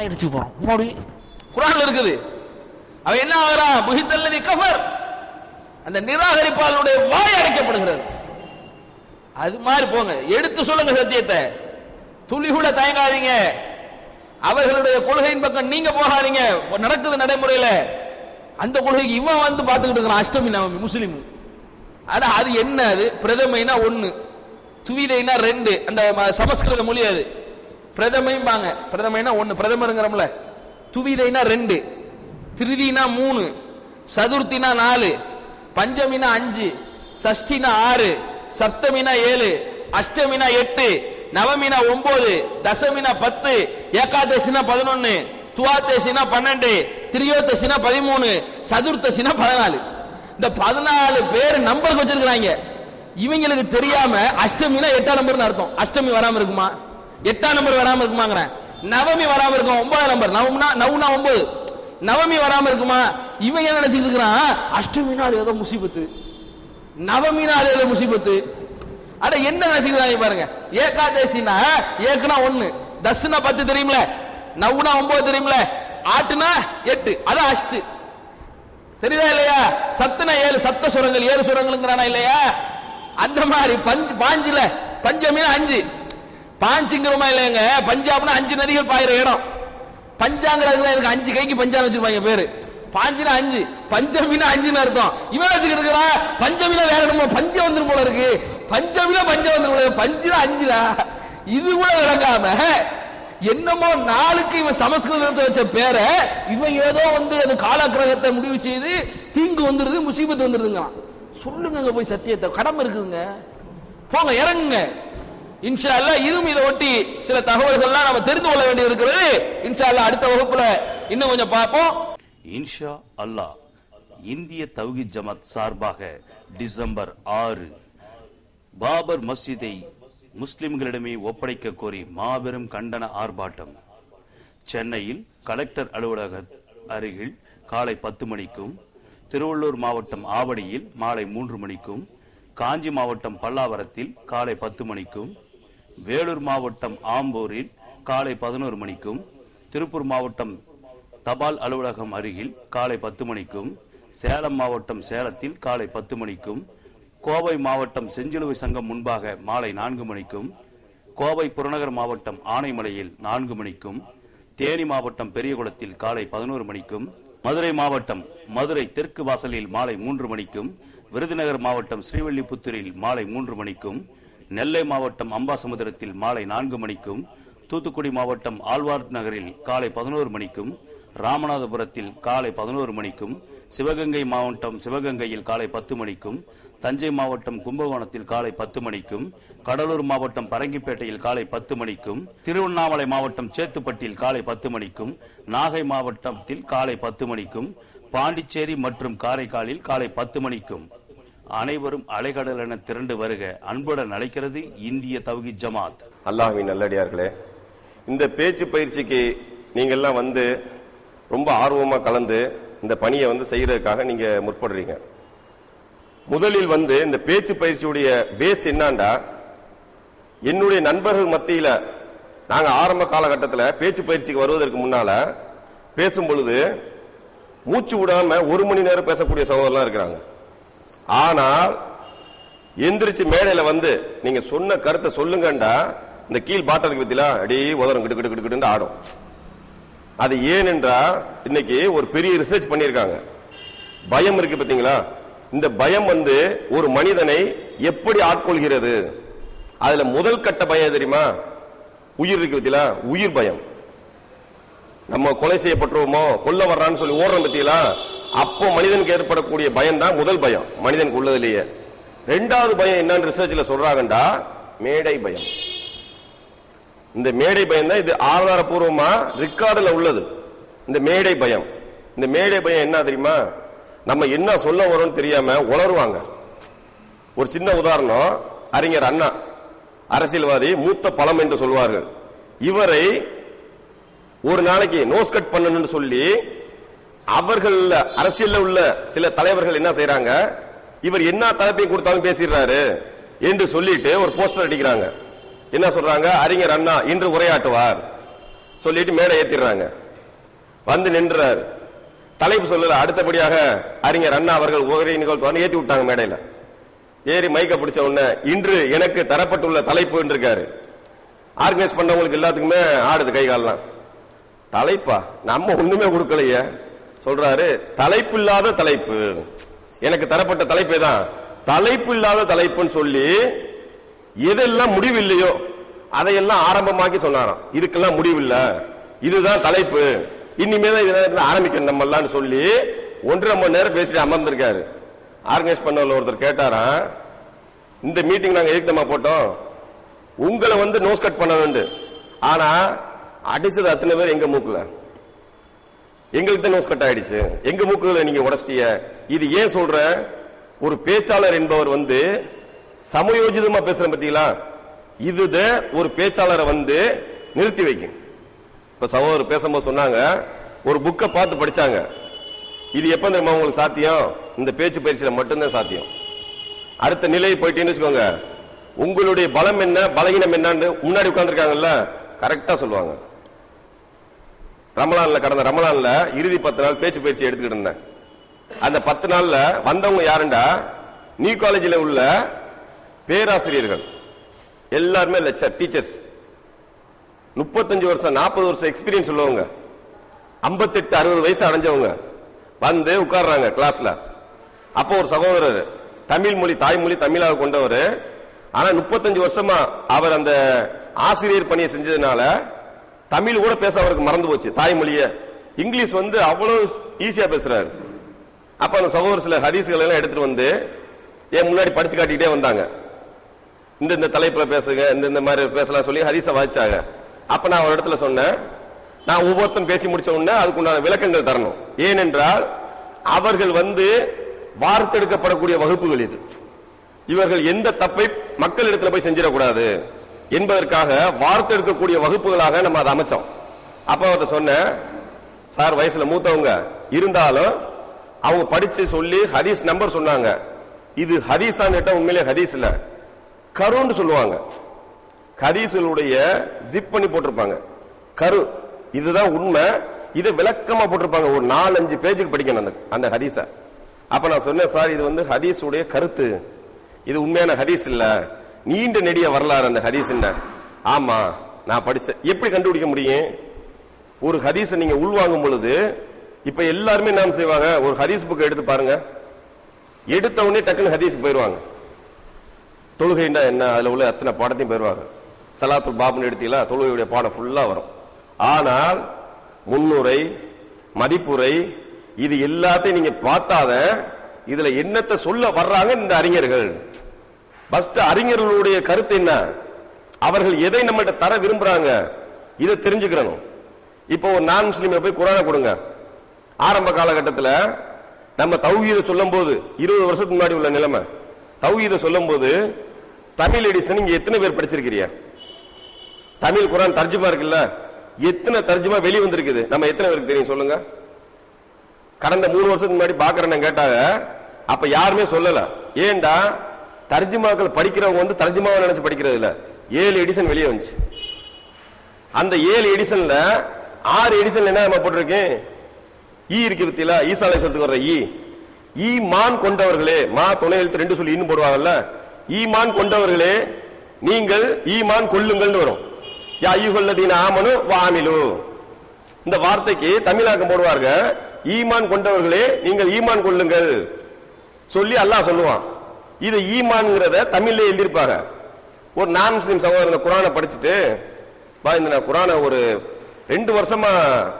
வாய் அடிச்சு போறோம். முன்னாடி குர்ஆன்ல இருக்குது. அவன் என்ன ஆகிறான்? புஹித்தல்லதி கஃபர், அந்த நிராகரிப்பாளனுடைய வாய் அடைக்கப்படுகிறது. அது மாதிரி போங்க, எடுத்து சொல்லுங்க சத்தியத்தை, துளி கூட தயங்காதீங்க. அவர்களுடைய கொள்கையின் பக்கம் நீங்க போகாதீங்க. நடக்குது நடைமுறையில. அந்த கொள்கைக்கு இவன் வந்து பார்த்துக்கிட்டு இருக்கிறான். அஷ்டமி நவமி முஸ்லீம். ஆனா அது என்ன? அது பிரதமைனா 1, துவிதைனா 2. அந்த சமஸ்கிருத மொழி அது. பிரதமைம்பாங்க. பிரதமைனா 1, பிரதமருங்கிறோம்ல. துவிதைனா 2, திருதினா 3, சதுர்த்தினா 4, பஞ்சமினா 5, சஷ்டினா 6, சப்தமினா 7, அஷ்டமினா 8, நவமினா 9, தசமினா 10, ஏகாதசினா 11, துவாதசினா 12, திரியோதசினா 13, சதுர்த்தசினா 14. இந்த 14 பேர் நம்பருக்கு வச்சிருக்காங்க. இவங்களுக்கு தெரியாம அஷ்டமினா 8ஆம் நம்பர்னு அர்த்தம். அஷ்டமி வராம இருக்குமா? 8ஆம் நம்பர் வராம இருக்குமாங்கற. நவமி வராம இருக்கும், 9ஆம் நம்பர். நவம்னா 9. நவமி வராம இருக்குமா? இவங்க என்ன நினைச்சிட்டு இருக்கான்? அஷ்டமினா அது ஏதோ முசீபத்து, நவமினா அது ஏதோ முசீபத்து. அட என்ன நினைச்சிட்டு பாருங்க. ஏகாதசினா ஏக்குனா 1, தஸ்னா 10 தெரியும்ல, நவுனா 9 தெரியும்ல, ஆட்டுனா 8, அது அஷ்டு. தெரியுதா இல்லையா? சத்துனா 7, சத்த சுரங்கள் 7 சுரங்கள்ங்கறானா இல்லையா? அந்த மாதிரி பாஞ்சில பஞ்சமினா 5, பாஞ்சுங்கறமா இல்லைங்க. பஞ்சாப்னா 5 நதிகள் பாயிற இடம். பஞ்சாங்கிறதுல எனக்கு 5 கைக்கு பஞ்சாங்க வச்சிருப்பாங்க பேரு. பாஞ்சினா 5, பஞ்சமினா 5ன்னு அர்த்தம். இவன் வச்சுக்கிட்டு இருக்கிறா பஞ்சமினா வேற என்னமோ பஞ்சம் வந்துரும் போல இருக்கு. பஞ்சமினா பஞ்சம் வந்துரும் போல, பஞ்சினா 5டா. இது கூட விளங்காம என்னமோ 4க்கு இவன் சமஸ்கிருதத்தை வச்ச பேரை இவன் ஏதோ வந்து அது காலக்கிரகத்தை முடிவு செய்து தீங்கு வந்துருது, முசீபத்து வந்துருதுங்க. சொல்லுங்க போய் சத்தியத்தை, கடமை இருக்குதுங்க. போங்க, இறங்குங்க. இன்ஷா அல்லாஹ் இதுவும் இதை ஒட்டி சில தகவல்கள்லாம் நம்ம தெரிந்து கொள்ள வேண்டி இருக்கிறது. இன்ஷா அல்லாஹ் அடுத்த வகுப்புல இன்னும் கொஞ்சம் பார்ப்போம். இன்ஷா அல்லாஹ் இந்திய தௌஹீத் ஜமாத் சார்பாக டிசம்பர் 6 பாபர் மஸ்ஜிதை முஸ்லிம்களிடமே ஒப்படைக்க கோரி மாபெரும் கண்டன ஆர்ப்பாட்டம். சென்னையில் கலெக்டர் அலுவலக அருகில் காலை 10 மணிக்கும், திருவள்ளூர் மாவட்டம் ஆவடியில் மாலை 3 மணிக்கும், காஞ்சி மாவட்டம் பல்லாவரத்தில் காலை 10 மணிக்கும், வேலூர் மாவட்டம் ஆம்பூரில் காலை 11 மணிக்கும், திருப்பூர் மாவட்டம் தபால் அலுவலகம் அருகில் காலை 10 மணிக்கும், சேலம் மாவட்டம் சேலத்தில் காலை 10 மணிக்கும், கோவை மாவட்டம் செஞ்சிலுவை சங்கம் முன்பாக மாலை 4 மணிக்கும், கோவை புறநகர் மாவட்டம் ஆனைமலையில் 4 மணிக்கும், தேனி மாவட்டம் பெரியகுளத்தில் காலை 11 மணிக்கும், மதுரை மாவட்டம் மதுரை தெற்கு வாசலில் மாலை 3 மணிக்கும், விருதுநகர் மாவட்டம் ஸ்ரீவில்லிபுத்தூரில் மாலை 3 மணிக்கும், நெல்லை மாவட்டம் அம்பாசமுத்திரத்தில் மாலை 4 மணிக்கும், தூத்துக்குடி மாவட்டம் ஆழ்வார் நகரில் காலை 11 மணிக்கும், ராமநாதபுரத்தில் காலை 11 மணிக்கும், சிவகங்கை மாவட்டம் சிவகங்கையில் காலை 10 மணிக்கும், தஞ்சை மாவட்டம் கும்பகோணத்தில் காலை 10 மணிக்கும், கடலூர் மாவட்டம் பரங்கிப்பேட்டையில் காலை 10 மணிக்கும், திருவண்ணாமலை மாவட்டம் சேத்துப்பட்டியில் காலை 10 மணிக்கும், நாகை மாவட்டத்தில் காலை 10 மணிக்கும், பாண்டிச்சேரி மற்றும் காரைக்காலில் காலை 10 மணிக்கும் அனைவரும் அலைகடல் என திரண்டு வருக அன்புடன் அழைக்கிறது இந்திய தௌஹீத் ஜமாத். அல்லாஹ்வின் நல்லடியார்களே, இந்த பேச்சு பயிற்சிக்கு நீங்கள்லாம் வந்து ரொம்ப ஆர்வமா கலந்து இந்த பணியை வந்து செய்யறதுக்காக நீங்க முற்படுறீங்க. முதலில் வந்து இந்த பேச்சு பயிற்சியுடைய பேஸ் என்னண்டா, என்னுடைய நண்பர்கள் மத்தியில நாங்க ஆரம்ப காலகட்டத்தில் பேச்சு பயிற்சிக்கு வருவதற்கு முன்னால பேசும் பொழுது மூச்சு விடாம 1 மணி நேரம் பேசக்கூடிய சகோதரர்லாம் இருக்கிறாங்க. ஆனால் எந்திரிச்சு மேடையில வந்து நீங்க சொன்ன கருத்தை சொல்லுங்கண்டா இந்த கீழ் பாட்டலுக்கு பத்திலா அடி உதரம் கிட்டு கிட்டு கிட்டு கிட்டு ஆடும். அது ஏனென்றா இன்னைக்கு ஒரு பெரிய ரிசர்ச் பண்ணியிருக்காங்க. பயம் இருக்கு பாத்தீங்களா? இந்த பயம் வந்து ஒரு மனிதனை எப்படி ஆட்கொள்கிறது. அதுல முதல் கட்ட பயம் தெரியுமா? உயிர் இருக்கு பத்தியா, உயிர் பயம். நம்ம கொலை செய்யப்பட்டுருவோமோ, கொல்ல வர்றான்னு சொல்லி ஓடுறோம் பத்தியா, அப்போ மனிதனுக்கு ஏற்படக்கூடிய பயம் தான் முதல் பயம் மனிதனுக்கு உள்ளதுலயே. 2வது பயம் என்னன்னு ரிசர்ச்ல சொல்றாங்கடா, மேடை பயம். இந்த மேடை பயம் தான் இது ஆதாரபூர்வமா ரெக்கார்டுல உள்ளது. இந்த மேடை பயம், இந்த மேடை பயம் என்ன தெரியுமா? நம்ம என்ன சொல்ல வரோம்னு தெரியாம உளருவாங்க. ஒரு சின்ன உதாரணம், அறிஞர் அண்ணா, அரசியல்வாதி, மூத்த பழம் என்று சொல்வார்கள். இவரை ஒரு நாளைக்கு நோஸ் கட் பண்ணணும்னு சொல்லி அவர்கள் அரசியல்ல உள்ள சில தலைவர்கள் என்ன செய்யறாங்க, இவர் என்ன தலைப்பை கொடுத்தாலும் பேசிடுறாரு என்று சொல்லிட்டு ஒரு போஸ்டர் அடிக்கிறாங்க. என்ன சொல்றாங்க? அறிஞர் அண்ணா இன்று உரையாற்றுவார். சொல்லிட்டு மேடை ஏத்திடுறாங்க. வந்து நின்றார். தலைப்பு சொல்லல. அடுத்தபடியாக அறிஞர் அண்ணா அவர்கள் உரை நிகழ்த்து ஏத்தி விட்டாங்க மேடையில. ஏறி மைக்க பிடிச்ச உடனே இன்று எனக்கு தரப்பட்டுள்ள தலைப்பு இருக்காரு. ஆர்கனைஸ் பண்ணவங்களுக்கு எல்லாத்துக்குமே ஆடுது கை காலெல்லாம். தலைப்பா நம்ம ஒண்ணுமே கொடுக்கலையே சொல்றாரு. தலைப்பு இல்லாத தலைப்பு, எனக்கு தரப்பட்ட தலைப்பே தான் தலைப்பு இல்லாத தலைப்புன்னு சொல்லி எதெல்லாம் முடிவில்லையோ அதையெல்லாம் ஆரம்பமாக்கி சொன்னாராம். இதுக்கெல்லாம் முடிவில்லை, இதுதான் தலைப்பு, இனிமேதான் ஆரம்பிக்கணும் நம்ம எல்லாம் சொல்லி 1.5 மணி நேரம் பேசிட்டு அமர்ந்திருக்காரு. ஆர்கனைஸ் பண்ணல ஒருத்தர் கேட்டாரா, இந்த மீட்டிங் நாங்க எதுக்கு போட்டோம், உங்களை வந்து நோஸ் கட் பண்ண வேண்டும். ஆனா அடிச்சது அத்தனை பேர் எங்க மூக்குல, எங்களுக்கு தான் நோஸ் கட் ஆயிடுச்சு, எங்க மூக்குல நீங்க உடைச்சிட்டீங்க. இது ஏன் சொல்ற, ஒரு பேச்சாளர் என்பவர் வந்து சமயோஜிதமா பேசுற பத்தீங்களா, இதுதான் ஒரு பேச்சாளரை வந்து நிறுத்தி வைக்கும். இப்ப சகோதரர் பேசும்போது சொன்னாங்க, ஒரு புக்கை பார்த்து படிச்சாங்க. இது எப்ப தெரியுமா உங்களுக்கு சாத்தியம், இந்த பேச்சு பயிற்சியில மட்டும்தான் சாத்தியம். அடுத்த நிலையை போயிட்டேன்னு வச்சுக்கோங்க, உங்களுடைய பலம் என்ன பலகீனம் என்னன்னு முன்னாடி உட்கார்ந்துருக்காங்கல்ல கரெக்டா சொல்லுவாங்க. ரமலான்ல கடந்த ரமலான்ல இறுதி 10 நாள் பேச்சு பயிற்சி எடுத்துக்கிட்டு இருந்தேன். அந்த 10 நாள்ல வந்தவங்க யாருண்டா, நியூ காலேஜில் உள்ள பேராசிரியர்கள் எல்லாருமே லெக்சர் டீச்சர்ஸ், 35 வருஷம் 40 வருஷம் எக்ஸ்பீரியன்ஸ் உள்ளவங்க, 58-60 வயசு அடைஞ்சவங்க வந்து உட்கார்றாங்க கிளாஸ்ல. அப்போ ஒரு சகோதரர் தமிழ் மொழி தாய்மொழி தமிழாக கொண்டவர், ஆனா 35 வருஷமா அவர் அந்த ஆசிரியர் பணியை செஞ்சதுனால தமிழ் கூட பேச அவருக்கு மறந்து போச்சு, தாய்மொழிய. இங்கிலீஷ் வந்து அவ்வளவு ஈஸியா பேசுறாரு. அப்ப அந்த சகோதரர் சில ஹதீஸ்கள் எல்லாம் எடுத்துட்டு வந்து என் முன்னாடி படிச்சு காட்டிக்கிட்டே வந்தாங்க. இந்த தலைப்புல பேசுங்க, இந்த மாதிரி பேசலாம் சொல்லி ஹதீஸை வாசிச்சாங்க. அப்ப நான் ஒரு இடத்துல சொன்னேன், நான் ஒவ்வொருத்தரும் பேசி முடிச்ச உடனே அதுக்குண்டான விளக்கங்கள் தரணும். ஏனென்றால் அவர்கள் வந்து வார்த்தெடுக்கப்படக்கூடிய வகுப்புகள் இது. இவர்கள் எந்த தப்பை மக்கள் இடத்துல போய் செஞ்சிடக்கூடாது என்பதற்காக வார்த்தெடுக்கக்கூடிய வகுப்புகளாக நம்ம அதை அமைச்சோம். அப்ப அவர்கிட்ட சொன்னேன், சார் வயசுல மூத்தவங்க இருந்தாலும் அவங்க படிச்சு சொல்லி ஹதீஸ் நம்பர் சொன்னாங்க. இது ஹதீஸான்னு கேட்டா உண்மையிலே ஹதீஸ் இல்ல, கருன்னு சொல்லுவாங்க. ஹதீஸ்களுடைய ஜிப் பண்ணி போட்டிருப்பாங்க கரு, இதுதான் உண்மை. இதை விளக்கமா போட்டிருப்பாங்க, ஒரு 4-5 பேஜுக்கு படிக்கணும் அந்த ஹதீஸ. அப்ப நான் சொன்னேன், சார் இது வந்து ஹதீஸ் உடைய கருத்து, இது உண்மையான ஹதீஸ் இல்ல, நீண்ட நெடிய வரலாறு அந்த ஹதீஸ். ஆமா நான் படிச்சேன். எப்படி கண்டுபிடிக்க முடியும், ஒரு ஹதீஸ நீங்க உள்வாங்கும் பொழுது இப்ப எல்லாருமே என்ன செய்வாங்க, ஒரு ஹதீஸ் புக் எடுத்து பாருங்க, எடுத்த உடனே டக்குன்னு ஹதீஸ் போயிருவாங்க. தொழுகைண்டா என்ன, அதுல உள்ள அத்தனை பாடத்தையும் போயிருவாங்க. சலாத்துல் பாப்னு எடுத்தீங்களா, தொழுகையுடைய பாடம் ஃபுல்லா வரும். ஆனால் முன்னுரை மதிப்புரை இது எல்லாத்தையும் நீங்க பார்த்தாத, இதுல என்னத்தை சொல்ல வர்றாங்க இந்த அறிஞர்கள். ஃபர்ஸ்ட் அறிஞர்களுடைய கருத்து என்ன, அவர்கள் எதை நம்மகிட்ட தர விரும்புறாங்க, இதை தெரிஞ்சுக்கணும். இப்போ ஒரு நான் முஸ்லீம் போய் குர்ஆனை கொடுங்க. ஆரம்ப காலகட்டத்தில் நம்ம தௌஹீத சொல்லும் போது 20 வருஷத்துக்கு முன்னாடி உள்ள நிலைமை, தௌஹீத சொல்லும் போது தமிழ் எடிஷன் இங்க எத்தனை பேர் படிச்சிருக்கிறீங்க? தமிழ் குர்ஆன் தர்ஜுமா இருக்குல்ல, எத்தனை தர்ஜுமா வெளியே வந்திருக்குது நம்ம எத்தனை பேருக்கு தெரியும் சொல்லுங்க? கடந்த 3 வருஷத்துக்கு முன்னாடி பாக்குறேன்னு கேட்டாங்க, அப்ப யாருமே சொல்லல. ஏண்டா தர்ஜுமாக்கள் படிக்கிறவங்க வந்து தர்ஜுமாவை நினைச்சு படிக்கிறது இல்ல. 7 எடிஷன் வெளியே வந்துச்சு. அந்த 7 எடிஷன்ல 6 எடிஷன்ல என்ன நம்ம போட்டிருக்கேன், ஈ இருக்கு பத்தியா, ஈசா அலைஹிஸ்ஸலாத்துக்கு வர்ற ஈமான் கொண்டவர்களே, மா துணை எழுத்து 2 சொல்லி இன்னும் போடுவாங்கல்ல, ஈமான் கொண்டவர்களே நீங்கள் ஈமான் கொள்ளுங்கள் வரும். யா அய்யுஹல்லதீன ஆமனு வஆமிலு, இந்த வார்த்தைக்கு தமிழாக்கம் போடுவாங்க, ஈமான் கொண்டவர்களே நீங்கள் ஈமான் கொள்ளுங்கள் சொல்லி அல்லாஹ் சொல்லுவான். இது ஈமான்ங்கிறத தமிழ்ல எழுதியிருப்பாங்க. ஒரு நான் முஸ்லீம் சகோதரன் குர்ஆனை படிச்சுட்டு, இந்த நான் குர்ஆனை ஒரு 2 வருஷமா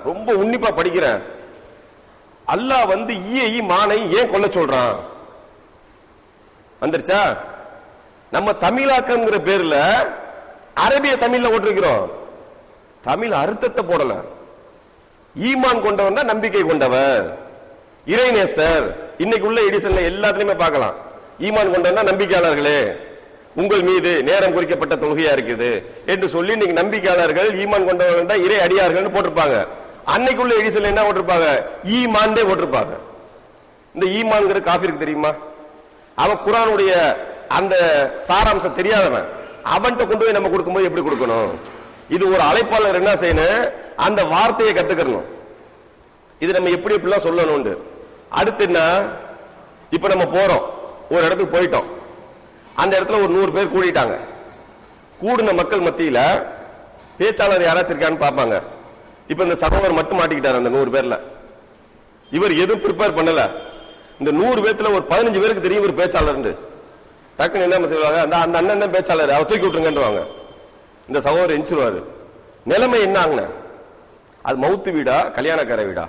ரொம்ப உன்னிப்பா படிக்கிறேன், அல்லாஹ் வந்து ஈமானை ஏன் கொல்ல சொல்றான் வந்துருச்சா? நம்ம தமிழாக்கம்ங்கிற பேர்ல அரபிய தமிழ்ல போட்டிருக்கிறோம், தமிழ் அர்த்தத்தை போடல. ஈமான் கொண்டவன் தான் நம்பிக்கை கொண்டவர், இறைநேசர். இன்னைக்கு உள்ள எடிஷன்ல எல்லாத்துலயுமே பார்க்கலாம், ஈமான் கொண்டவன் தான் நம்பிக்கையாளர்களே, உங்கள் மீது நேரம் குறிக்கப்பட்ட தொழுகையா இருக்குது என்று சொல்லி இன்னைக்கு நம்பிக்கையாளர்கள் ஈமான் கொண்டவர்கள் தான் இறை அடியார்கள் போட்டிருப்பாங்க. அன்னைக்குள்ள எடிஷன்ல என்ன போட்டிருப்பாங்க, ஈமான் போட்டிருப்பாங்க. இந்த ஈமான்ங்கிற காஃபிருக்கு தெரியுமா? அவன் குர்ஆனுடைய அந்த சாராம்சம் தெரியாதவன், அவன்கிட்ட கொண்டு போய் நம்ம கொடுக்கும்போது எப்படி கொடுக்கணும், இது ஒரு அழைப்பாளர் என்ன செய்யணும், அந்த வார்த்தையை கத்துக்கணும். இது நம்ம எப்படி எப்படிலாம் சொல்லணும். அடுத்து என்ன, இப்ப நம்ம போறோம், ஒரு இடத்துக்கு போயிட்டோம், அந்த இடத்துல ஒரு 100 பேர் கூடிட்டாங்க. கூடின மக்கள் மத்தியில பேச்சாளர் யாராச்சும் இருக்கான்னு பார்ப்பாங்க. இப்ப இந்த சகோதரர் மட்டும் மாட்டிக்கிட்டாரு அந்த 100 பேர்ல. இவர் எதுவும் ப்ரிப்பேர் பண்ணல. இந்த 100 பேர்ல ஒரு 15 பேருக்கு தெரியும் இவர் பேச்சாளர். டக்குன்னு என்ன செய்வாங்க, அந்த அண்ணன் தான் பேச்சாளர், அவர் தூக்கி விட்டுருங்கன்றாங்க. இந்த சகோதரர் எஞ்சிருவாரு. நிலைமை என்ன ஆகுன, அது மவுத்து வீடா கல்யாணக்கார வீடா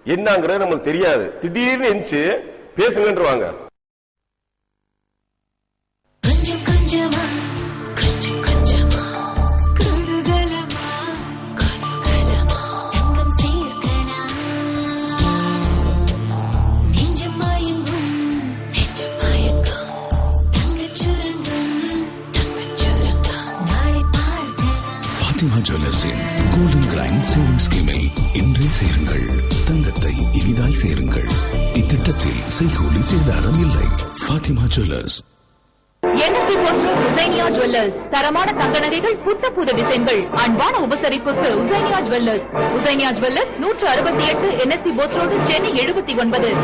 என்னங்கிறது நமக்கு தெரியாது. திடீர்னு எஞ்சி பேசுங்கன்றாங்க. ஃபாத்திமா ஜுவல்லர்ஸின் கோல்டன் கிரைண்ட் சேவிங் ஸ்கீமில் இன்றே சேருங்கள். தங்கத்தை இனிதாய் சேருங்கள். இத்திட்டத்தில் செய்கூலி சேதாரம் இல்லை. ஃபாத்திமா ஜுவல்லர்ஸ். NSC போஸ்டர் உசைனியா ஜுவல்லர்ஸ். தரமான தங்க நகைகள், புத்த புது டிசைன்கள், அன்பான உபசரிப்புக்கு Husainiya jewellers. Husainiya jewellers 168 NSC Bose road, Chennai 79.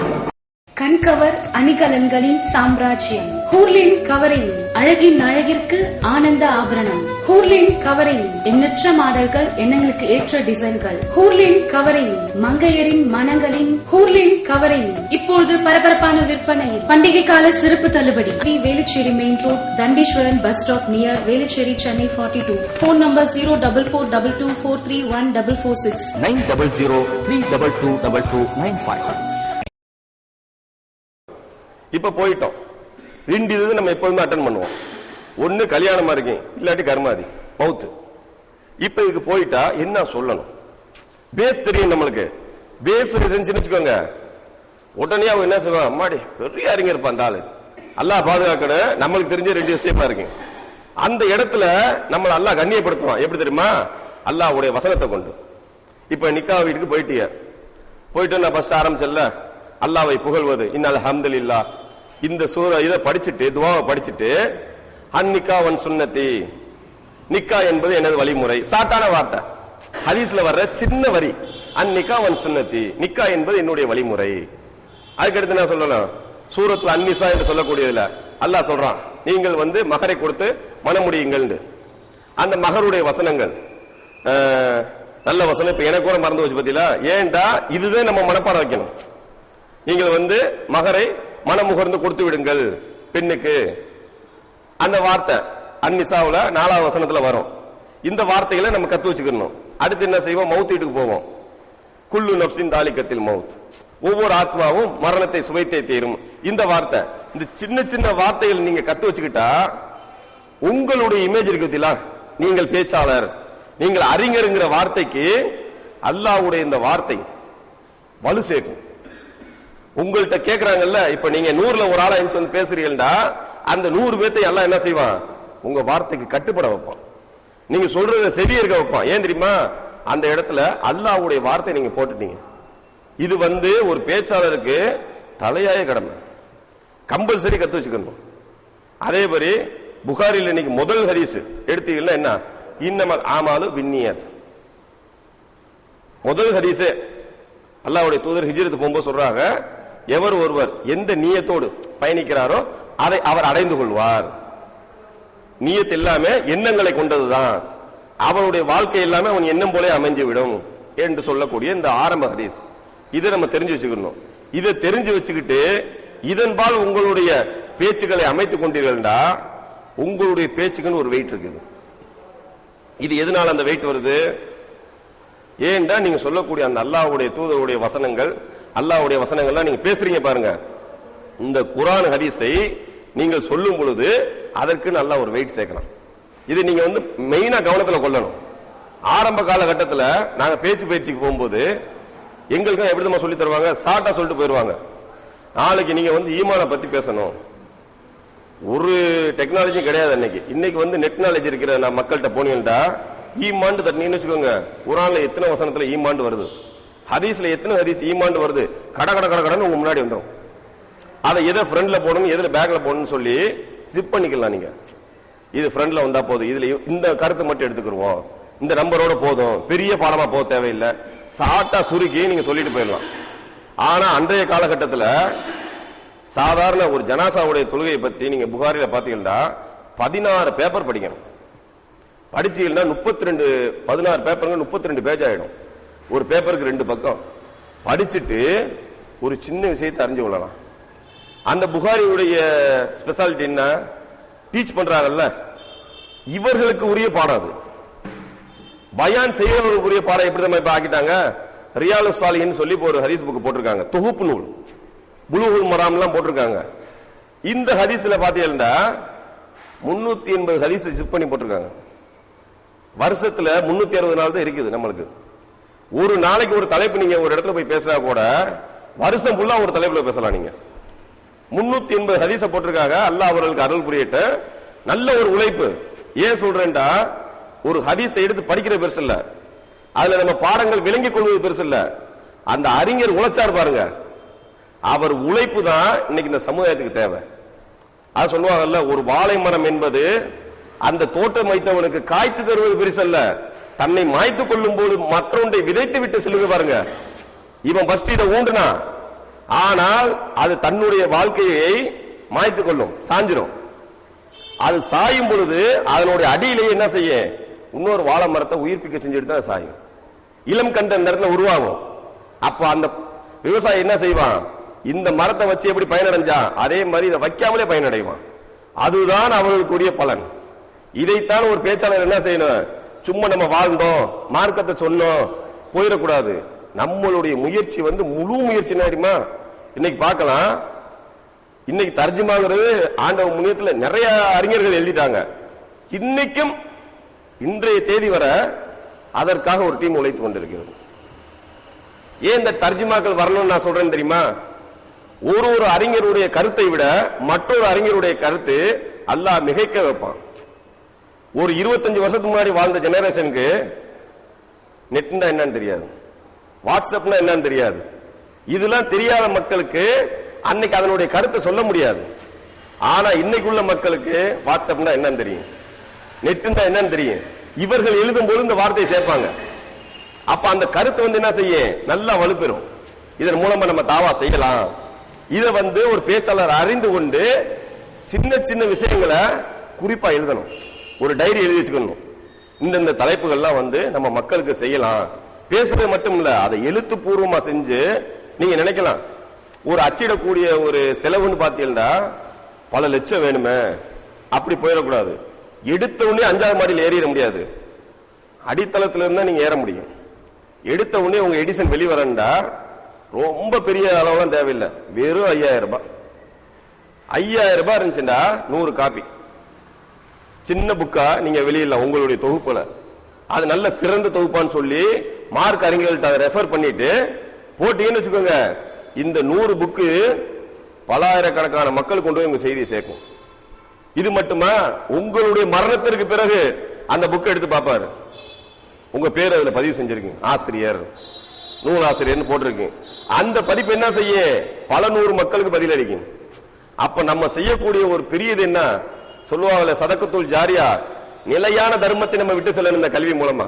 கண்கவர் அணிகலன்களின் சாம்ராஜ்யம் ஹூர்லின் கவரிங். அழகின் அழகிற்கு ஆனந்த ஆபரணம். ஹூர்லின் கவரிங். எண்ணற்ற மாடல்கள், எண்ணங்களுக்கு ஏற்ற டிசைன்கள். ஹூர்லின் கவரிங். மங்கையரின் மனங்களின் ஹூர்லின் கவரிங். இப்பொழுது பரபரப்பான விற்பனையில் பண்டிகை கால சிறப்பு தள்ளுபடி. Velachery main road, Thandeeswaran bus stop near Velachery, Chennai 42. Phone number 04422431446 900322295. இப்ப போயிட்டோம். 2 இது நம்ம எப்பவுமே அட்டன் பண்ணுவோம். ஒண்ணு கல்யாணமா இருக்கேன், இல்லாட்டி கர்மாதி மவுத்து. இப்ப இதுக்கு போயிட்டா என்ன சொல்லணும், பேஸ் தெரியும் நம்மளுக்கு. பேஸ் தெரிஞ்சுன்னு வச்சுக்கோங்க, உடனே அவன் என்ன சொல்லுவான், அம்மாடி பெரிய அறிஞர் இருப்பான் அந்த ஆளு, அல்லாஹ் பாதுகாக்கணும். நம்மளுக்கு தெரிஞ்ச 2 விஷயமா இருக்கு. அந்த இடத்துல நம்மள அல்லாஹ் கண்ணியப்படுத்துவான். எப்படி தெரியுமா, அல்லாஹ்வுடைய வசனத்தை கொண்டு. இப்ப நிக்கா வீட்டுக்கு போயிட்டு நான் ஃபர்ஸ்ட் ஆரம்பிச்சல்ல, அல்லாஹ்வை புகழ்வது இன்னல் ஹம்துலில்லாஹ். இந்த சூரா இதை படிச்சுட்டு, துவாவை படிச்சுட்டு, அன்னிக்கா வன் சுன்னதி, நிக்கா என்பது எனது வழிமுறை. சாட்டான வார்த்தை, ஹதீஸ்ல வர்ற சின்ன வரி, அன்னிக்கா வன் சுன்னதி, நிக்கா என்பது என்னுடைய வழிமுறை. அதுக்கடுத்து நான் சொல்லலாம், சூரத்துல அன்னிசா என்று சொல்லக்கூடியதுல அல்லாஹ் சொல்றான், நீங்கள் மகரை கொடுத்து மனமுடியுங்கள். அந்த மகருடைய வசனங்கள் நல்ல வசனம். இப்ப எனக்கு கூட மறந்து வச்சு பத்தியா, ஏன்டா இதுதான் நம்ம மனப்பாடம் வைக்கணும். நீங்கள் மகரை மனமுகர்ந்து கொடுத்து விடுங்கள் பெண்ணுக்கு. அந்த வார்த்தை அன்னிசாவுல 4வது வசனத்துல வரும். இந்த வார்த்தைகளை நம்ம கத்து வச்சுக்கணும். அடுத்து என்ன செய்வோம், மவுத் வீட்டுக்கு போவோம். குல்லு நப்சின் தாலிகத்தில் மவுத், ஒவ்வொரு ஆத்மாவும் மரணத்தை சுவைத்தே தீரும். இந்த வார்த்தை, இந்த சின்ன சின்ன வார்த்தைகள் நீங்க கத்து வச்சுக்கிட்டா உங்களுடைய இமேஜ் இருக்குதா, நீங்கள் பேச்சாளர், நீங்கள் அறிஞருங்கிற வார்த்தைக்கு அல்லாஹ்வுடைய இந்த வார்த்தை வலு சேர்க்கும். உங்கள்கிட்ட கேட்கறாங்கல்ல, இப்ப நீங்க 100ல ஒரு ஆளா பேசுறீங்கடா, அந்த 100 பேத்தை எல்லாம் என்ன செய்வான், உங்க வார்த்தைக்கு கட்டுப்பட வைப்பான். நீங்க சொல்றத செவிய இருக்க வைப்பான். ஏன் தெரியுமா, அந்த இடத்துல அல்லாஹ்வுடைய வார்த்தை நீங்க போட்டுட்டீங்க. இது ஒரு பேச்சாளருக்கு தலையாய கடமை, கம்பல்சரி கத்து வச்சுக்கணும். அதே மாதிரி புகாரில் இன்னைக்கு முதல் ஹதீஸ் எடுத்தீங்கன்னா என்ன, இன்னமல் ஆமாலு பின்னியத். முதல் ஹதீஸே அல்லாஹ்வுடைய தூதர் ஹிஜ்ரத் போகும்போது சொல்றாங்க, எவர் ஒருவர் எந்த நியத்தோடு பயணிக்கிறாரோ அதை அவர் அடைந்து கொள்வார். நியத் எல்லாமே எண்ணங்களை கொண்டதுதான், அவனுடைய வாழ்க்கை எல்லாமே அவன் எண்ணம் போல அமைஞ்சு விடும் என்று சொல்லக்கூடிய இந்த ஆரம்ப ஹதீஸ். இதை நம்ம தெரிஞ்சு வச்சுக்கணும். இதை தெரிஞ்சு வச்சுக்கிட்டு இதன்பால் உங்களுடைய பேச்சுக்களை அமைத்துக் கொண்டீர்கள்டா, உங்களுடைய பேச்சுக்குன்னு ஒரு வெயிட் இருக்குது. இது எதனால அந்த வெயிட் வருது, ஏன்டா நீங்க சொல்லக்கூடிய அந்த அல்லாஹ்வுடைய தூதருடைய வசனங்கள், அல்லாஹ்வுடைய வசனங்கள்லாம் நீங்க பேசுறீங்க பாருங்க. இந்த குர்ஆன் ஹதீஸை நீங்கள் சொல்லும் பொழுது அதற்கு நல்லா ஒரு வெயிட் சேர்க்கலாம். இது நீங்க மெயினா கவனத்துல கொள்ளணும். ஆரம்ப காலகட்டத்தில் நாங்க பேச்சு பயிற்சிக்கு போகும்போது எங்களுக்கு எப்படி நம்ம சொல்லி தருவாங்க, சாட்டா சொல்லிட்டு போயிருவாங்க. நாளைக்கு நீங்க ஈமானை பத்தி பேசணும். ஒரு டெக்னாலஜி கிடையாது அன்னைக்கு. இன்னைக்கு நெட் நாலேஜ் இருக்கிற நான் மக்கள்கிட்ட போனீங்கடா, ஈமான் தட்டினீங்கன்னு வச்சுக்கோங்க, குர்ஆன்ல எத்தனை வசனத்துல ஈமான் வருது, ஹதீஸ்ல எத்தனை ஹதீஸ் ஈமான் வருது, கட கட கட கடன்னு உங்க முன்னாடி வந்துடும். அதை எதை ஃப்ரண்ட்ல போடணும், எதுல பேக்ல போடணும்னு சொல்லி சிப் பண்ணிக்கலாம். நீங்க இது ஃப்ரண்ட்ல வந்தா போதும், இதுல இந்த கருத்தை மட்டும் எடுத்துக்கிடுவோம், இந்த நம்பரோட போதும், பெரிய பாடமா போக தேவையில்லை, சாட்டா சுருக்கி நீங்க சொல்லிட்டு போயிடலாம். ஆனா அன்றைய காலகட்டத்தில் சாதாரண ஒரு ஜனாசாவுடைய தொழுகையை பத்தி நீங்க புகாரில பாத்தீங்கன்னா 16 பேப்பர் படிக்கணும். படிச்சீங்கன்னா 16 பேப்பருங்க 32 பேஜ் ஆயிடும். ஒரு பேப்பருக்கு 2 பக்கம் படிச்சுட்டு ஒரு சின்ன விஷயத்தை அறிஞ்சு கொள்ளலாம். அந்த புகாரியுடைய ஸ்பெஷாலிட்டி என்ன, டீச் பண்றாங்கல்ல, இவர்களுக்கு உரிய பாடம் அது. பயான் செய்யறவர்களுக்கு உரிய பாடம் எப்படி நம்ம இப்ப ஆக்கிட்டாங்க, ரியாலு சாலிஹின் சொல்லி ஒரு ஹதீஸ் புக் போட்டிருக்காங்க, தொகுப்பு நூல், புலூகுல் மராம் எல்லாம் போட்டிருக்காங்க. இந்த ஹதீஸ்ல பாத்தீங்கன்னா 380 ஹதீஸ் ஜிப் பண்ணி போட்டிருக்காங்க. வருஷத்துல 360 நாள் தான் இருக்குது நம்மளுக்கு. ஒரு நாளைக்கு ஒரு தலைப்பு நீங்க ஒரு இடத்துல போய் பேசினா கூட வருஷம் ஃபுல்லா ஒரு தலைப்புல பேசலாம். நீங்க 380 ஹதீஸ போட்டிருக்காங்க. அல்லாஹ் அவர்களுக்கு அருள் புரியட்ட நல்ல ஒரு உழைப்பு. ஏன் சொல்றேன்டா, ஒரு ஹதீஸை எடுத்து படிக்கிற பெருசு இல்ல, அதுல நம்ம பாடங்கள் விளங்கிக் கொள்வது பெருசு இல்ல, அந்த அறிஞர் உழைச்சார் பாருங்க, அவர் உழைப்பு தான் இன்னைக்கு இந்த சமுதாயத்துக்கு தேவை. அது சொல்லுவாங்கல்ல, ஒரு வாழை மரம் என்பது அந்த தோட்டம் வைத்தவனுக்கு காய்த்து தருவது பெருசல்ல, தன்னை மாய்த்து கொள்ளும் போது மற்றொன்றை விதைத்து விட்டு செல்லுங்க பாருங்க. இவன் பஸ்ட் இதை ஊண்டுனா, ஆனால் அது தன்னுடைய வாழ்க்கையை மாய்த்து கொள்ளும், சாஞ்சிரும். அது சாயும் பொழுது அதனுடைய அடியிலேயே என்ன செய்ய, இன்னொரு வாழை மரத்தை உயிர்ப்பிக்க செஞ்சுட்டு தான் சாயும். இளம் கண்ட நேரத்தில் உருவாகும். அப்ப அந்த விவசாயி என்ன செய்வான், இந்த மரத்தை வச்சு எப்படி பயனடைஞ்சா அதே மாதிரி இதை வைக்காமலே பயனடைவான். அதுதான் அவர்களுக்குரிய பலன். இதைத்தான் ஒரு பேச்சாளர் என்ன செய்யணும், சும்மா நம்ம வாழ்ந்தோம் மார்க்கத்தை சொன்னோம் போயிடக்கூடாது. நம்மளுடைய முயற்சி முழு முயற்சி என்ன தெரியுமா, இன்னைக்கு பார்க்கலாம். இன்னைக்கு தர்ஜுமாங்கிறது ஆண்டவ முனியத்தில் நிறைய அறிஞர்கள் எழுதிட்டாங்க. இன்னைக்கும் இன்றைய தேதி வர அதற்காக ஒரு டீம் உழைத்து கொண்டிருக்கிறது. ஏன் இந்த தர்ஜுமாக்கள் வரணும்னு நான் சொல்றேன் தெரியுமா, ஒரு அறிஞருடைய கருத்தை விட மற்றொரு அறிஞருடைய கருத்து அல்லாஹ் மிகைக்க வைப்பான். ஒரு 25 வருஷத்துக்கு முன்னாடி வாழ்ந்த ஜெனரேஷனுக்கு நெட்னா என்னன்னு தெரியாது, வாட்ஸ்அப்னா என்னன்னு தெரியாது. இதெல்லாம் தெரியாத மக்களுக்கு அன்னைக்கு அதனுடைய கருத்தை சொல்ல முடியாது. ஆனா இன்னைக்கு உள்ள மக்களுக்கு வாட்ஸ்அப்னா என்னன்னு தெரியும், நெட்னா என்னன்னு தெரியும். இவர்கள் எழுதும் போது இந்த வார்த்தையை சேர்ப்பாங்க. அப்ப அந்த கருத்து என்ன செய்ய, நல்லா வலுப்பெறும். இதன் மூலமா நம்ம தாவா செய்யலாம். இதை ஒரு பேச்சாளர் அறிந்து கொண்டு சின்ன சின்ன விஷயங்களை குறிப்பா எழுதணும், ஒரு டைரி எழுதி வச்சுக்கணும். இந்த தலைப்புகள்லாம் நம்ம மக்களுக்கு செய்யலாம். பேசுறது மட்டும் இல்ல, அதை எழுத்துப்பூர்வமா செஞ்சு நீங்க நினைக்கலாம். ஒரு அச்சிடக்கூடிய ஒரு செலவுன்னு பாத்தீங்கன்னா பல லட்சம் வேணுமே, அப்படி போயிடக்கூடாது. எடுத்த உடனே 5வது மாடியில் ஏறிட முடியாது, அடித்தளத்துல இருந்தா நீங்க ஏற முடியும். எடுத்த உடனே உங்க எடிசன் வெளிவரண்டா ரொம்ப பெரிய அளவுலாம் தேவையில்லை, வெறும் 5000 ரூபாய். 5000 ரூபாய் இருந்துச்சுன்னா 100 காப்பி சின்ன புக்கா நீங்க வெளியிடலாம் உங்களுடைய தொகுப்புல. அது நல்ல சிறந்த தொகுப்பான்னு சொல்லி மார்க் அறிஞர்கள்ட்ட அதை ரெஃபர் பண்ணிட்டு போட்டீங்கன்னு வச்சுக்கோங்க, இந்த 100 புக்கு பல ஆயிரக்கணக்கான மக்கள் கொண்டு போய் உங்க செய்தியை சேர்க்கும். இது மட்டுமா, உங்களுடைய மரணத்திற்கு பிறகு அந்த புக்கை எடுத்து பார்ப்பாரு, உங்க பேர் அதுல பதிவு செஞ்சிருக்கீங்க, ஆசிரியர் நூலாசிரியர்னு போட்டிருக்கு. அந்த பதிப்பு என்ன செய்ய, பல 100 மக்களுக்கு பதில் அளிக்கும். அப்ப நம்ம செய்யக்கூடிய ஒரு பெரியது என்ன சொல்லுவாங்கல்ல, சதக்கத்துல் ஜாரியா, நிலையான தர்மத்தை நம்ம விட்டு செல்லணும். இந்த கல்வி மூலமா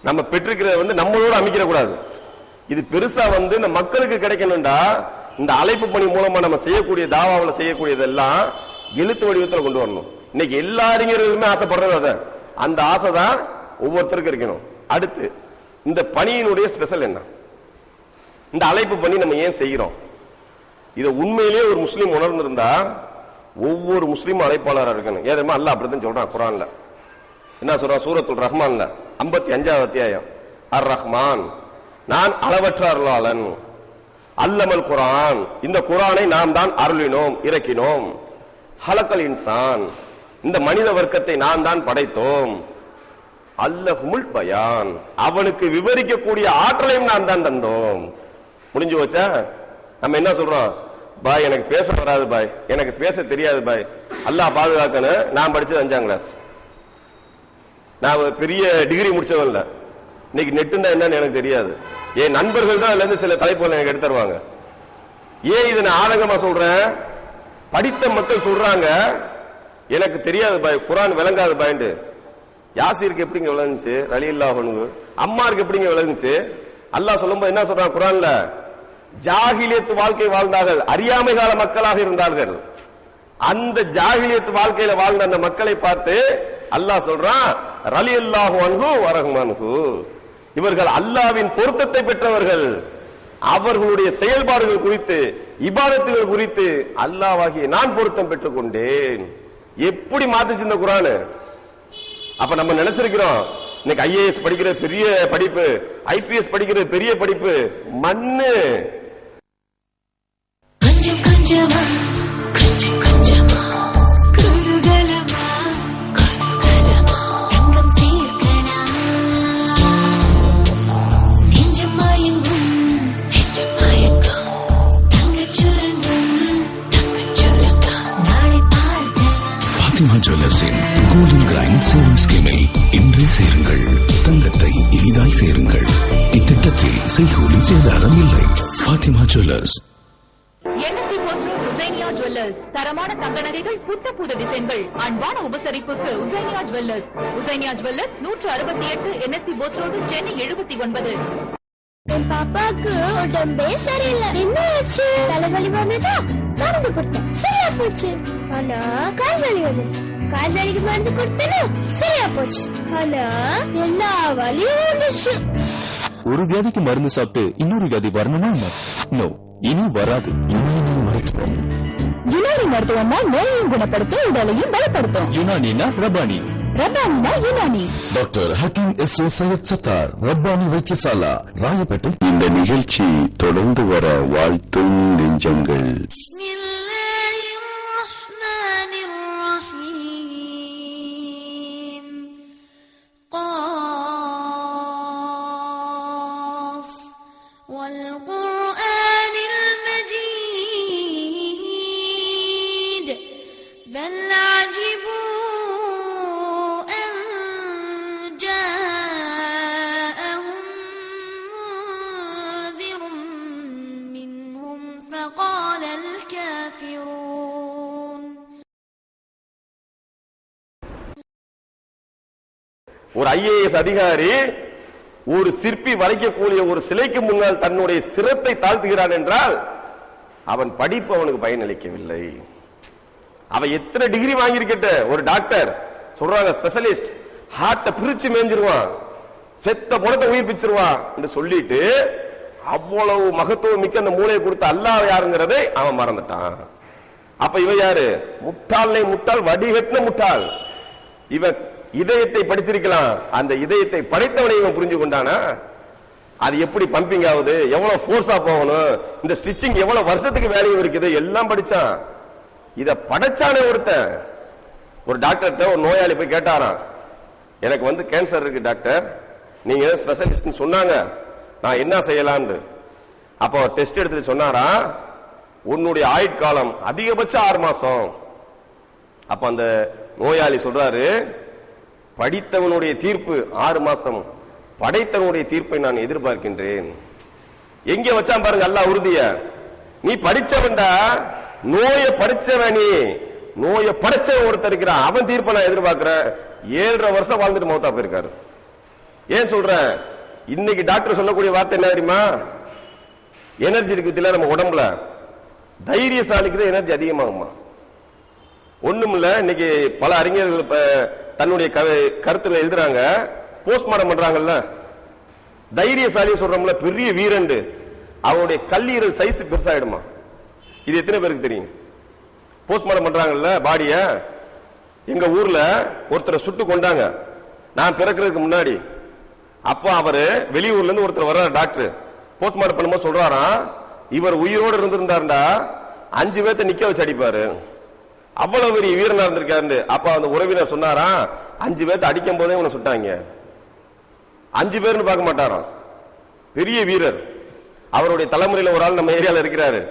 நம்ம பெற்றிருக்கிறத நம்மளோட அமைக்கிற கூடாது. இது பெருசா இந்த மக்களுக்கு கிடைக்கணும்டா, இந்த அழைப்பு பணி மூலமா நம்ம செய்யக்கூடிய தாவாவில் செய்யக்கூடியதெல்லாம் எழுத்து வடிவத்தில் கொண்டு வரணும். இன்னைக்கு எல்லா அறிஞர்களுமே ஆசைப்படுறது அத, அந்த ஆசை தான் ஒவ்வொருத்தருக்கும் இருக்கணும். அடுத்து இந்த பணியினுடைய ஸ்பெஷல் என்ன, இந்த அழைப்பு பண்ணி நம்ம ஏன் செய்யறோம், இதை உண்மையிலேயே ஒரு முஸ்லீம் உணர்ந்திருந்தா ஒவ்வொரு முஸ்லீமும் அழைப்பாளராக இருக்கணும். ஏதமா அல்லாஹ் அப்படித்தான் சொல்றான் குர்ஆன்ல. என்ன சொல்றான், சூரத்துல் ரஹ்மான்ல 55வது அத்தியாயம், அர் ரஹ்மான், நான் அளவற்ற அருளாளன், அல்லமல் குர்ஆன், இந்த குர்ஆனை நாம் தான் அருளினோம் இறக்கினோம், ஹலக்கல் இன்சான், இந்த மனித வர்க்கத்தை நாம் தான் படைத்தோம், அல்லஹுமுல் பயான், அவனுக்கு விவரிக்கக்கூடிய ஆற்றலையும் நாம் தான் தந்தோம். முடிஞ்சு வச்சா நம்ம என்ன சொல்றோம், பாய் எனக்கு பேச வராது, பாய் எனக்கு பேச தெரியாது, பாய் அல்லாஹ் பாதுகாக்கணும். நான் படிச்சது 5ஆம் கிளாஸ், நான் பெரிய டிகிரி முடிச்சவன் இல்ல. இன்னைக்கு நெட்டுன்னா என்னன்னு எனக்கு தெரியாது. என் நண்பர்கள் தான் அதுல இருந்து சில தலைப்புகள் எனக்கு எடுத்து தருவாங்க. ஏன் இதை நான் ஆதங்கமா சொல்றேன், படித்த மக்கள் சொல்றாங்க எனக்கு தெரியாது குரான் விளங்காது பாயிண்ட். யாசிருக்கு எப்படிங்க விளங்குச்சு? ரலியல்லாஹு அன்ஹு. அம்மாருக்கு எப்படிங்க விளங்குச்சு? அல்லாஹ் சொல்லும்போது என்ன சொல்றான் குரான்ல? ஜாகிலியத் வாழ்க்கை வாழ்ந்தார்கள், அறியாமை கால மக்களாக இருந்தார்கள். அந்த ஜாகிலியத் வாழ்க்கையில வாழ்ந்த அந்த மக்களை பார்த்து அல்லாஹ் சொல்றான் ரலியல்லாஹு அன்ஹு வ ரஹ்மானுஹு. இவர்கள் அல்லாஹ்வின் பொருத்தத்தை பெற்றவர்கள். அவர்களுடைய செயல்பாடுகள் குறித்து, இபாதத்துகள் குறித்து அல்லாஹ்வாகிய நான் பொருத்தம் பெற்றுக் கொண்டேன். எப்படி மாத்துச்சு இந்த குர்ஆன்? அப்ப நம்ம நினைச்சிருக்கிறோம் இன்னைக்கு ஐஏஎஸ் படிக்கிற பெரிய படிப்பு, ஐபிஎஸ் படிக்கிற பெரிய படிப்பு மண்ணு. கொஞ்சம் கொஞ்சமா கொஞ்சம் கொஞ்சமா குருகலமா குருகலமா தங்கம் சேர்க்கலாம். நெஞ்சம் மயங்கும் தங்கச் சுரங்கம் நாளை பார்க்கலாம். ஃபாத்திமா ஜுவல்லர்ஸின் கோல்டன் கிரைண்ட் சேவிங் ஸ்கீமில் இன்றே சேருங்கள், தங்கத்தை இனிதாய் சேருங்கள். இத்திட்டத்தில் செய்கூலி சேதாரம் இல்லை. Fathima jewellers. NSC Bose road Husainiya jewellers. தரமான தங்க நகைகள், புத்த புது டிசைன்கள், அன்பான உபசரிப்புக்கு Husainiya jewellers. Husainiya jewellers 168 NSC Bose road, Chennai 79. என் பாப்பாக்கு உடம்பே சரியில்லை. என்ன ஆச்சு? தலைவலி வந்ததா? மருந்து கொடுத்தேன், சரியா போச்சு. ஆனா கால்வலி வந்துச்சு. கால்வலிக்கு மருந்து கொடுத்தேனா சரியா போச்சு. ஆனா எல்லா வலியும் வந்துச்சு. ஒரு வியாதிக்கு மருந்து சாப்பிட்டு இன்னொரு வியாதி வரணுமா? நோ, இனி வராது. யுனானி மருத்துவம். யுனானி மருத்துவம் தான் நோயையும் குணப்படுத்தும், உடலையும் பலப்படுத்தும். யுனானினா ரபானி, ரபானினா Unani. Doctor Hakeem S A Syed Sattar, Rabbani வைத்தியசாலா, ராயப்பேட்டை. இந்த நிகழ்ச்சி தொடர்ந்து வர வாழ்த்தும் நெஞ்சங்கள். ஒரு ஐஏஎஸ் அதிகாரி ஒரு சிற்பி வரைக்கக்கூடிய ஒரு சிலைக்கு முன்னால் தன்னுடைய சிரத்தை தாழ்த்துகிறான் என்றால் அவன் படிப்பு அவனுக்கு பயனளிக்கவில்லை. அவன் எத்தனை டிகிரி வாங்கியிருக்கட்ட, ஒரு டாக்டர் சொல்றாங்க ஸ்பெஷலிஸ்ட், ஹார்ட்ட பிரிச்சு மேஞ்சிருவான், செத்த பணத்தை உயிர்ப்பிச்சிருவான் என்று சொல்லிட்டு அவ்வளவு மகத்துவம் மிக்க அந்த மூளையை கொடுத்த அல்லாஹ் யாருங்கிறதை அவன் மறந்துட்டான். அப்ப இவன் யாரு? முட்டாளை முட்டாள், வடிகட்டின முட்டாள். இவன் இதயத்தை படிச்சிருக்கலாம், அந்த இதயத்தை படைத்தவனை இவன் புரிஞ்சு கொண்டானா? அது எப்படி பம்பிங் ஆகுது, எவ்வளவு போர்ஸா போகணும், இந்த ஸ்டிச்சிங் எவ்வளவு வருஷத்துக்கு வேல்யூ இருக்குது, எல்லாம் படிச்சான். இத படைச்சானே ஒருத்தன். ஒரு டாக்டர்கிட்ட ஒரு நோயாளி போய் கேட்டாராம், எனக்கு கேன்சர் இருக்கு டாக்டர், நீங்க ஸ்பெஷலிஸ்ட் சொன்னாங்க, நான் என்ன செய்யலான்னு. அப்போ டெஸ்ட் எடுத்துட்டு சொன்னாரா, உன்னுடைய ஆயுட்காலம் அதிகபட்சம் 6 மாசம். அப்ப அந்த நோயாளி சொல்றாரு, படித்தவனுடைய தீர்ப்பு 6 மாசம், படைத்தவனுடைய தீர்ப்பை நான் எதிர்பார்க்கின்றேன். எங்க வச்சான் பாருங்க அல்லாஹ் உறுதிய. நீ படிச்சவன்டா, நோயை படிச்சவன், நீ நோயை படைச்சவன் ஒருத்தர் இருக்கிறான், அவன் தீர்ப்பை நான் எதிர்பார்க்கிறேன். 7.5 வருஷம் வாழ்ந்துட்டு மௌத்தா போயிருக்காரு. ஏன் சொல்றேன்? இன்னைக்கு டாக்டர் சொல்லக்கூடிய வார்த்தை என்ன தெரியுமா? எனர்ஜி இருக்குதுல நம்ம உடம்புல, தைரியசாலிக்கு தான் எனர்ஜி அதிகமாகுமா? ஒண்ணுமில்ல, இன்னைக்கு பல அறிஞர்கள் தன்னுடைய கருத்துல எழுதுறாங்க, போஸ்ட்மார்டம் பண்றாங்கல்ல, தைரியசாலி சொல்றோம்ல, பெரிய வீரண்டு, அவருடைய கல்லீரல் சைஸ் பெருசாயிடுமா? இது எத்தனை பேருக்கு தெரியும்? போஸ்ட்மார்டம் பண்றாங்கல்ல பாடிய. எங்க ஊர்ல ஒருத்தரை சுட்டு கொண்டாங்க நான் பிறக்கிறதுக்கு முன்னாடி. அப்ப அவரு வெளியூர்ல இருந்து ஒருத்தர் வர்றாரு டாக்டர், போஸ்ட்மார்டம் பண்ணும்போது சொல்றாராம், இவர் உயிரோடு இருந்திருந்தாருண்டா 5 பேர்த்த நிக்க வச்சு அடிப்பாரு, அவ்வளவு பெரிய வீரனா இருந்திருக்காரு. அப்ப அந்த உறவினர் சொன்னாரா, 5 பேர்த்த அடிக்கும் போதே இவனை சுட்டாங்க. 5 பேர்னு பார்க்க மாட்டாராம், பெரிய வீரர். அவருடைய தலைமுறையில ஒரு ஆள் நம்ம ஏரியால இருக்கிறாரு.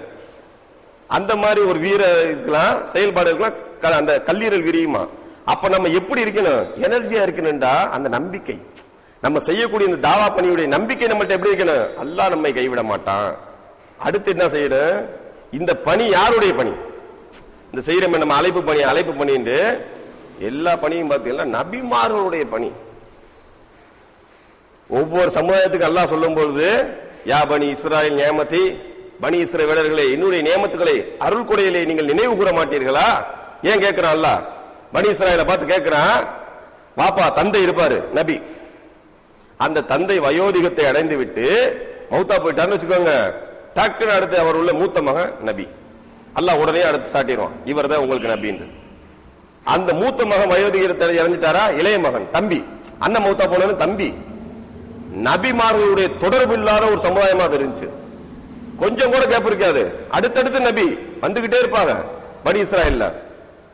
அந்த மாதிரி ஒரு வீர இருக்கலாம், செயல்பாடு இருக்கலாம், அந்த கல்லீரல் விரியுமா. அப்ப நம்ம எப்படி இருக்கணும்? எனர்ஜியா இருக்கணும்டா அந்த நம்பிக்கை, நம்ம செய்யக்கூடிய இந்த தாவா பணியுடைய நம்பிக்கை நம்மள்ட்ட எப்படி இருக்கணும்? அல்லாஹ் நம்மை கைவிட மாட்டான். அடுத்து என்ன செய்யணும்? இந்த பணி யாருடைய பணி? இந்த செய்யறமே நம்ம அழைப்பு பண்ணிட்டு எல்லா பணியும் பார்த்தீங்கன்னா நபிமார்களுடைய பணி. ஒவ்வொரு சமுதாயத்துக்கு அல்லாஹ் சொல்லும் பொழுது யா பனி இஸ்ராயல் நியமதி, பனி இஸ்ரவேல் வீரர்களே என்னுடைய நியமத்துக்களை அருள் கொடையிலே நீங்கள் நினைவு கூற மாட்டீர்களா? ஏன் கேட்கிறான் அல்லாஹ்? பனி இஸ்ராயலை பார்த்து கேட்கிறான். வாப்பா தந்தை இருப்பாரு நபி, அந்த தந்தை வயோதிகத்தை அடைந்து விட்டு மௌத்தா போயிட்டாருன்னு வச்சுக்கோங்க, டக்குன்னு அடுத்து அவர் உள்ள மூத்த மகன் நபி. அல்லாஹ் உடனே அடுத்து சாட்டிடுவான், இவர் தான் உங்களுக்கு நபின்னு. அந்த மூத்த மகன் வயோதிகத்தை இறந்துட்டாரா, இளைய மகன் தம்பி, அண்ணன் மௌத்தா போனது தம்பி. நபிமார்களுடைய தொடர்பு இல்லாத ஒரு சமுதாயமா அது இருந்துச்சு. கொஞ்சம் கூட கேப் இருக்காது, அடுத்தடுத்து நபி வந்துகிட்டே இருப்பாங்க பனி இஸ்ராயல்ல.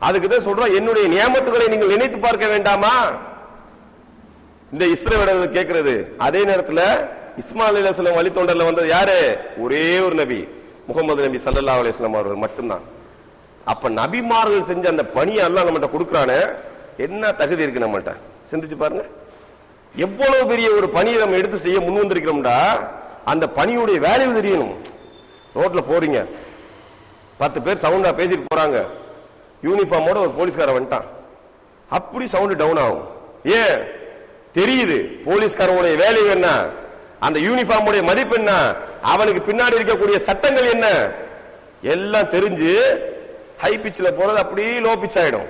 அதுக்குதான் சொல்றோம், என்னுடைய நியமத்துகளை நீங்கள் நினைத்து பார்க்க வேண்டாமா? இந்த இஸ்ரவேலர்கள் கேட்கிறது. அதே நேரத்தில் இஸ்மாயில் அலைஹிஸ்ஸலாம் வழித்தோன்றல்ல வந்தது யாரு? ஒரே ஒரு நபி, முகமது நபி ஸல்லல்லாஹு அலைஹி வஸல்லம் அவர்கள் மட்டும்தான். அப்ப நபிமார்கள் செஞ்ச அந்த பணியை அல்லாஹ் நம்மகிட்ட கொடுக்கறானே, என்ன தகுதி இருக்கு நம்மகிட்ட? சிந்திச்சு பாருங்க. எவ்வளவு பெரிய ஒரு பணியை நம்ம எடுத்து செய்ய முன் வந்திருக்கிறோம்டா, அந்த பணியுடைய வேல்யூ தெரியணும். ரோட்ல போறீங்க, 10 பேர் சவுண்டா பேசிட்டு போறாங்க, யூனிஃபார்மோட ஒரு போலீஸ்காரன் வந்துட்டான், அப்படி சவுண்ட் டவுன் ஆகும். ஏன் தெரியுது? போலீஸ்காரனுடைய வேல்யூ என்ன, அந்த யூனிஃபார்முடைய மதிப்பு என்ன, அவனுக்கு பின்னாடி இருக்கக்கூடிய சட்டங்கள் என்ன, எல்லாம் தெரிஞ்சு ஹை பிச்சில் போறது அப்படியே லோ பிச் ஆயிடும்.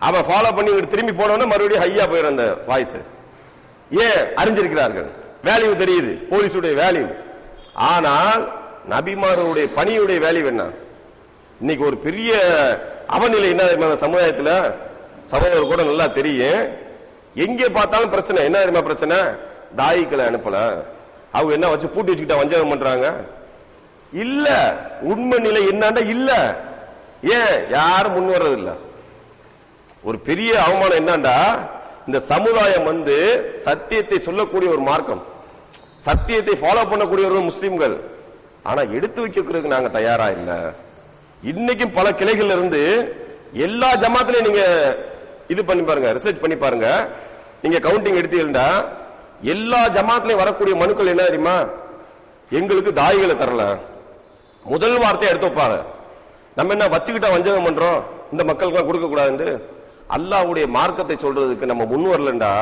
அவன் ஃபாலோ பண்ணி திரும்பி போனவன மறுபடியும் ஹையா போயிடும் அந்த வாய்ஸ். ஏன்? அறிஞ்சிருக்கிறார்கள், வேல்யூ தெரியுது, போலீஸுடைய வேல்யூ. ஆனால் நபிமார்களுடைய பணியுடைய வேல்யூ என்ன? இன்னைக்கு ஒரு பெரிய அவநிலை என்ன சமுதாயத்தில், சகோதரர் கூட நல்லா தெரியும். எங்கே பார்த்தாலும் பிரச்சனை. என்ன தெரியுமா பிரச்சனை? தாயிக்களை அனுப்பல, அவங்க என்ன வச்சு பூட்டி வச்சுக்கிட்ட வஞ்சகம் பண்றாங்க. இல்ல, உண்மை நிலை என்னன்னா இல்ல. ஏன் யாரும் முன் வர்றது இல்ல. ஒரு பெரிய அவமானம் என்னண்டா, இந்த சமுதாயம் சத்தியத்தை சொல்லக்கூடிய ஒரு மார்க்கம், சத்தியத்தை ஃபாலோ பண்ணக்கூடியவர்கள் முஸ்லிம்கள். ஆனா எடுத்து வைக்கிறதுக்கு நாங்க தயாரா இல்ல. இன்னைக்கும் பல கிளைகள் இருந்து எல்லா ஜமாத்திலையும் நீங்க இது பண்ணி பாருங்க, ரிசர்ச் பண்ணி பாருங்க, நீங்க கவுண்டிங் எடுத்தீங்கன்னா எல்லா ஜமாத்திலையும் வரக்கூடிய மனுக்கள் என்ன தெரியுமா? எங்களுக்கு தாயிகளை தரல. முதல் வார்த்தையை எடுத்து வைப்பாங்க, நம்ம என்ன வச்சுக்கிட்டா வஞ்சகம் பண்றோம், இந்த மக்களுக்கு கொடுக்க கூடாது. அல்லாஹ்வுடைய மார்க்கத்தை சொல்றதுக்கு நம்ம முன் வரலண்டா,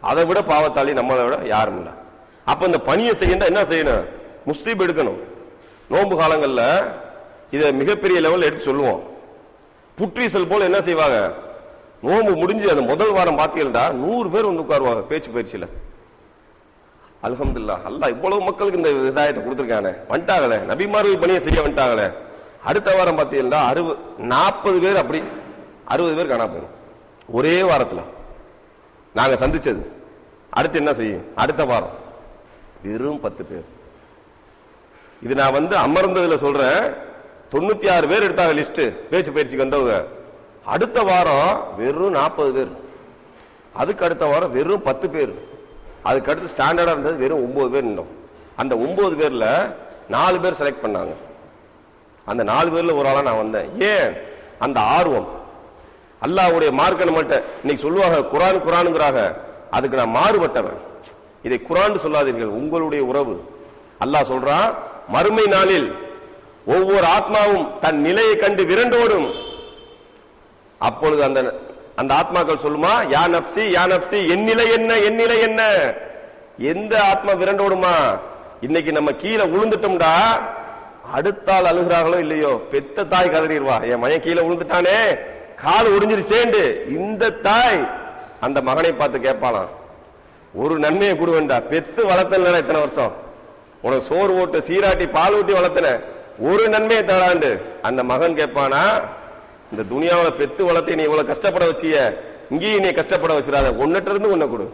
அதை விட பாவத்தாளி நம்மளை விட யாரும் இல்லை. அப்ப இந்த பணியை செய்யணும், என்ன செய்யணும்? முஸ்லீம் எடுக்கணும். நோன்பு காலங்கள்ல இதை மிகப்பெரிய லெவல் எடுத்து சொல்லுவோம். புற்றீசல் போல என்ன செய்வாங்க, நோம்பு முடிஞ்சு அந்த முதல் வாரம் பார்த்தீங்கன்னா 100 பேர் வந்து உட்காருவாங்க பேச்சு பயிற்சியில. அல்ஹம்துலில்லாஹ், அல்லாஹ் இவ்வளவு மக்களுக்கு இந்த இதாயத்தை கொடுத்துருக்கானே, வந்துட்டாங்களே, நபிமார்கள் பணியை செய்ய வந்துட்டாங்களே. அடுத்த வாரம் பார்த்தீங்கன்னா 40 பேர், அப்படி 60 பேர் காணா போயிடும் ஒரே வாரத்தில் நாங்க சந்திச்சது. அடுத்து என்ன செய்யும்? அடுத்த வாரம் வெறும் 10 பேர். இது நான் அமர்ந்ததுல சொல்றேன். 96 பேர் எடுத்தாங்க லிஸ்ட் பேச்சு பயிற்சிக்கு வந்தவங்க. அடுத்த வாரம் வெறும் 40 பேர், அதுக்கு அடுத்த வாரம் வெறும் 10 பேர், அதுக்கு அடுத்து ஸ்டாண்டர்டா இருந்தது வெறும் 9 பேர் இருந்தோம். அந்த 9 பேர்ல 4 பேர் செலக்ட் பண்ணாங்க. அந்த 4 பேர்ல ஒரு ஆளா நான் வந்தேன். ஏன்? அந்த ஆர்வம். அல்லாஹ்வுடைய மார்க்க நம்மள்ட்ட இன்னைக்கு சொல்லுவாங்க குர்ஆன் குர்ஆனுங்கறாங்க, அதுக்கு நான் மாறுபட்டவன். இதை குர்ஆன் சொல்லாதீர்கள், உங்களுடைய உறவு. அல்லாஹ் சொல்றான், மறுமை நாளில் ஒவ்வொரு ஆத்மாவும் தன் நிலையை கண்டு விரண்டோடும். அப்பொழுது அந்த ஆத்மாக்கள் சொல்லுமா, யா நப்சி யா நப்சி, என் நிலை என்ன, என் நிலை என்ன? எந்த ஆத்மா விரண்டோடுமா? இன்னைக்கு நம்ம கீழே விழுந்துட்டோம்டா, அடுத்தால் அழுகிறார்களோ இல்லையோ, பெத்த தாய் கதறிடுவா, என் மகன் கீழே விழுந்துட்டானே, கால் ஒடிஞ்சிருச்சேண்டு. இந்த தாய் அந்த மகனை பார்த்து கேட்பாளாம், ஒரு நன்மையை கொடுவேண்டா, பெத்து வளர்த்தல இத்தனை வருஷம், உனக்கு சோறு ஓட்டு சீராட்டி பால் ஊட்டி வளர்த்தன, ஒரு நன்மையை தராண்டு. அந்த மகன் கேட்பானா, இந்த துனியாவை பெத்து வளர்த்து நீ இவ்வளவு கஷ்டப்பட வச்சிய, இங்கேயும் நீ கஷ்டப்பட வச்சிடாத, ஒன்னட்ட இருந்து ஒன்ன கொடு.